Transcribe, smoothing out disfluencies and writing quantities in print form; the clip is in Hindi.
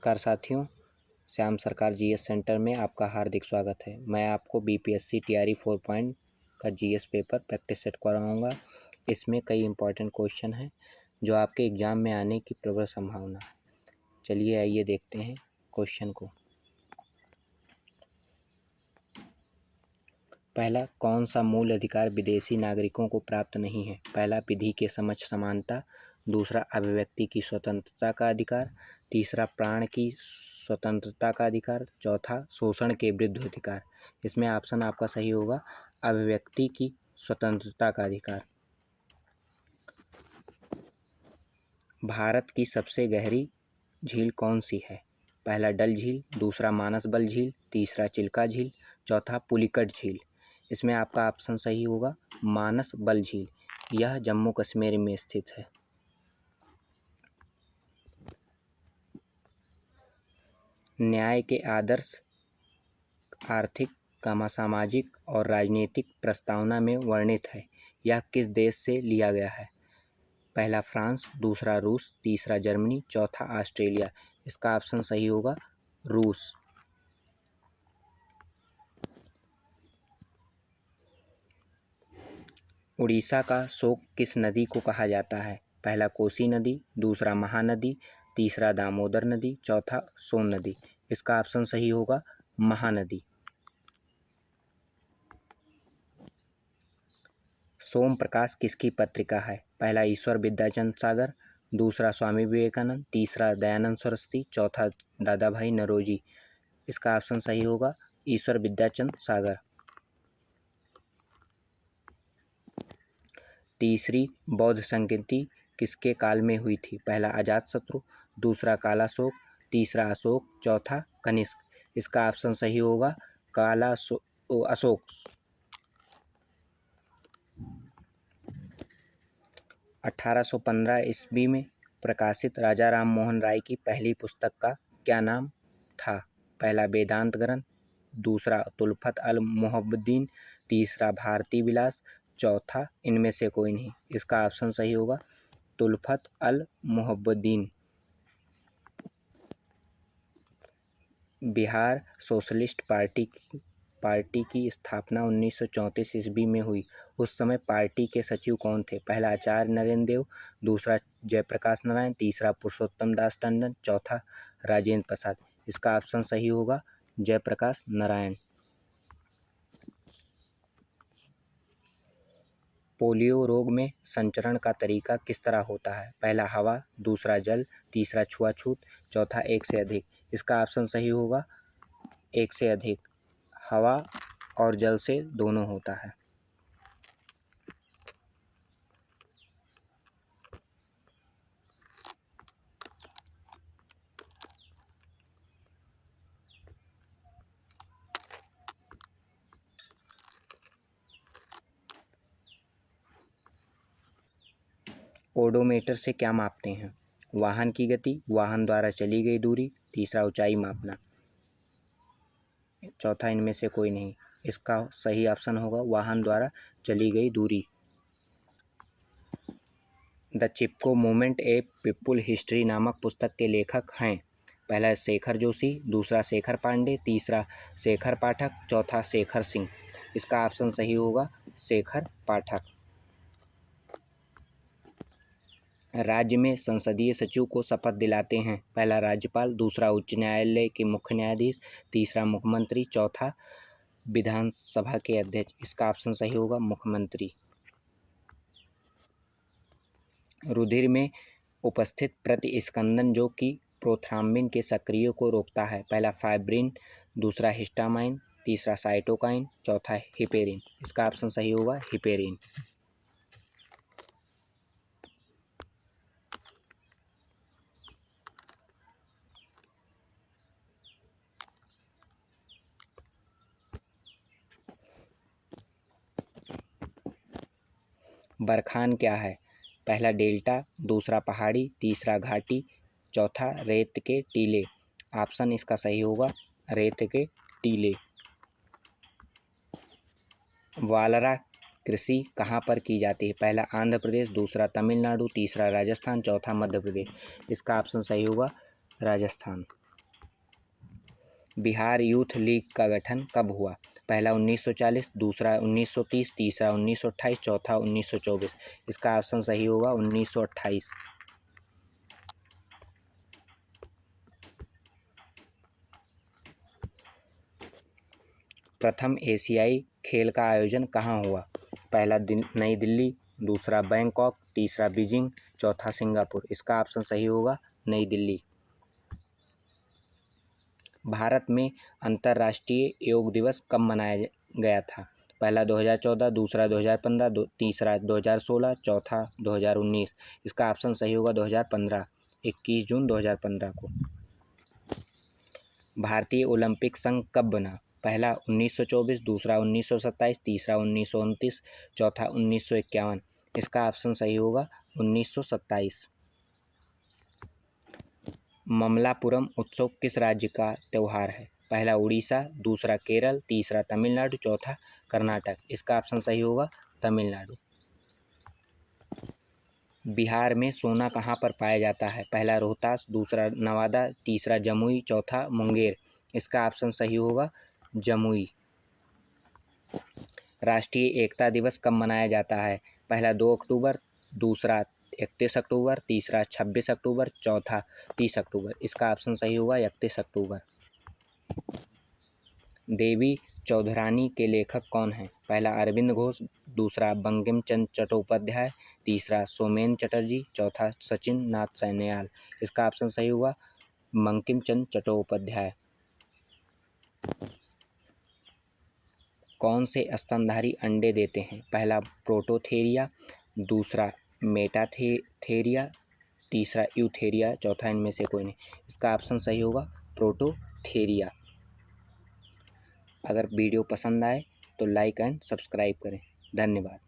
नमस्कार साथियों, श्याम सरकार जीएस सेंटर में आपका हार्दिक स्वागत है। मैं आपको बीपीएससी टीआरई 4 पॉइंट का जीएस पेपर प्रैक्टिस सेट करवाऊँगा। इसमें कई इंपॉर्टेंट क्वेश्चन हैं जो आपके एग्ज़ाम में आने की प्रबल संभावना है। चलिए आइए देखते हैं क्वेश्चन को। पहला, कौन सा मूल अधिकार विदेशी नागरिकों को प्राप्त नहीं है? पहला, विधि के समक्ष समानता। दूसरा, अभिव्यक्ति की स्वतंत्रता का अधिकार। तीसरा, प्राण की स्वतंत्रता का अधिकार। चौथा, शोषण के विरुद्ध अधिकार। इसमें ऑप्शन आपका सही होगा अभिव्यक्ति की स्वतंत्रता का अधिकार। भारत की सबसे गहरी झील कौन सी है? पहला, डल झील। दूसरा, मानस बल झील। तीसरा, चिल्का झील। चौथा, पुलिकट झील। इसमें आपका ऑप्शन सही होगा मानस बल झील। यह जम्मू कश्मीर में स्थित है। न्याय के आदर्श आर्थिक, सामाजिक और राजनीतिक प्रस्तावना में वर्णित है। यह किस देश से लिया गया है? पहला, फ्रांस। दूसरा, रूस। तीसरा, जर्मनी। चौथा, ऑस्ट्रेलिया। इसका ऑप्शन सही होगा रूस। उड़ीसा का शोक किस नदी को कहा जाता है? पहला, कोसी नदी। दूसरा, महानदी। तीसरा, दामोदर नदी। चौथा, सोन नदी। इसका ऑप्शन सही होगा महानदी। सोम प्रकाश किसकी पत्रिका है? पहला, ईश्वर विद्याचंद सागर। दूसरा, स्वामी विवेकानंद। तीसरा, दयानंद सरस्वती। चौथा, दादा भाई नौरोजी। इसका ऑप्शन सही होगा ईश्वर विद्याचंद सागर। तीसरी बौद्ध संस्कृति किसके काल में हुई थी? पहला, अजातशत्रु। दूसरा, कालाशोक। तीसरा, अशोक। चौथा, कनिष्क। इसका ऑप्शन सही होगा अशोक। 1815 ईस्वी में प्रकाशित राजा राम मोहन राय की पहली पुस्तक का क्या नाम था? पहला, वेदांत ग्रंथ। दूसरा, तुलफत अल मुहिब्बुद्दीन। तीसरा, भारती विलास। चौथा, इनमें से कोई नहीं। इसका ऑप्शन सही होगा तुलफत अल मुहिब्बुद्दीन। बिहार सोशलिस्ट पार्टी की स्थापना 1934 ईस्वी में हुई। उस समय पार्टी के सचिव कौन थे? पहला, आचार्य नरेंद्र देव। दूसरा, जयप्रकाश नारायण। तीसरा, पुरुषोत्तम दास टंडन। चौथा, राजेंद्र प्रसाद। इसका ऑप्शन सही होगा जयप्रकाश नारायण। पोलियो रोग में संचरण का तरीका किस तरह होता है? पहला, हवा। दूसरा, जल। तीसरा, छुआछूत। चौथा, एक से अधिक। इसका ऑप्शन सही होगा एक से अधिक। हवा और जल से दोनों होता है। ओडोमीटर से क्या मापते हैं? वाहन की गति। वाहन द्वारा चली गई दूरी। तीसरा, ऊंचाई मापना। चौथा, इनमें से कोई नहीं। इसका सही ऑप्शन होगा वाहन द्वारा चली गई दूरी। The Chipko movement A people history नामक पुस्तक के लेखक हैं? पहला, शेखर जोशी। दूसरा, शेखर पांडे। तीसरा, शेखर पाठक। चौथा, शेखर सिंह। इसका ऑप्शन सही होगा शेखर पाठक। राज्य में संसदीय सचिव को शपथ दिलाते हैं? पहला, राज्यपाल। दूसरा, उच्च न्यायालय के मुख्य न्यायाधीश। तीसरा, मुख्यमंत्री। चौथा, विधानसभा के अध्यक्ष। इसका ऑप्शन सही होगा मुख्यमंत्री। रुधिर में उपस्थित प्रतिस्पंदन जो कि प्रोथ्राम्बिन के सक्रिय को रोकता है? पहला, फाइब्रिन। दूसरा, हिस्टामाइन। तीसरा, साइटोकाइन। चौथा, हिपेरिन। इसका ऑप्शन सही होगा हिपेरिन। बरखान क्या है? पहला, डेल्टा। दूसरा, पहाड़ी। तीसरा, घाटी। चौथा, रेत के टीले। ऑप्शन इसका सही होगा रेत के टीले। वालरा कृषि कहाँ पर की जाती है? पहला, आंध्र प्रदेश। दूसरा, तमिलनाडु। तीसरा, राजस्थान। चौथा, मध्य प्रदेश। इसका ऑप्शन सही होगा राजस्थान। बिहार यूथ लीग का गठन कब हुआ? पहला 1940, दूसरा 1930, तीसरा 1928, चौथा 1924। इसका ऑप्शन सही होगा 1928। प्रथम एशियाई खेल का आयोजन कहाँ हुआ? पहला नई दिल्ली, दूसरा बैंकॉक, तीसरा बीजिंग, चौथा सिंगापुर। इसका ऑप्शन सही होगा नई दिल्ली। भारत में अंतर्राष्ट्रीय योग दिवस कब मनाया गया था? पहला 2014, दूसरा 2015, तीसरा 2016, चौथा 2019। इसका ऑप्शन सही होगा 2015, 21 जून 2015 को। भारतीय ओलंपिक संघ कब बना? पहला 1924, दूसरा 1927, तीसरा 1929, चौथा 1951। इसका ऑप्शन सही होगा 1927। ममलापुरम उत्सव किस राज्य का त्यौहार है? पहला उड़ीसा, दूसरा केरल, तीसरा तमिलनाडु, चौथा कर्नाटक। इसका ऑप्शन सही होगा तमिलनाडु। बिहार में सोना कहाँ पर पाया जाता है? पहला रोहतास, दूसरा नवादा, तीसरा जमुई, चौथा मुंगेर। इसका ऑप्शन सही होगा जमुई। राष्ट्रीय एकता दिवस कब मनाया जाता है? पहला 2 अक्टूबर, दूसरा 31 अक्टूबर, तीसरा 26 अक्टूबर, चौथा 30 अक्टूबर। इसका ऑप्शन सही होगा 31 अक्टूबर। देवी चौधरानी के लेखक कौन हैं? पहला अरविंद घोष, दूसरा बंकिम चंद्र चट्टोपाध्याय, तीसरा सोमेन चटर्जी, चौथा सचिन नाथ सान्याल। इसका ऑप्शन सही हुआ बंकिम चंद्र चट्टोपाध्याय। कौन से स्तनधारी अंडे देते हैं? पहला प्रोटोथेरिया, दूसरा मेटाथेरिया, तीसरा यूथेरिया, चौथा इनमें से कोई नहीं। इसका ऑप्शन सही होगा प्रोटोथेरिया। अगर वीडियो पसंद आए तो लाइक एंड सब्सक्राइब करें। धन्यवाद।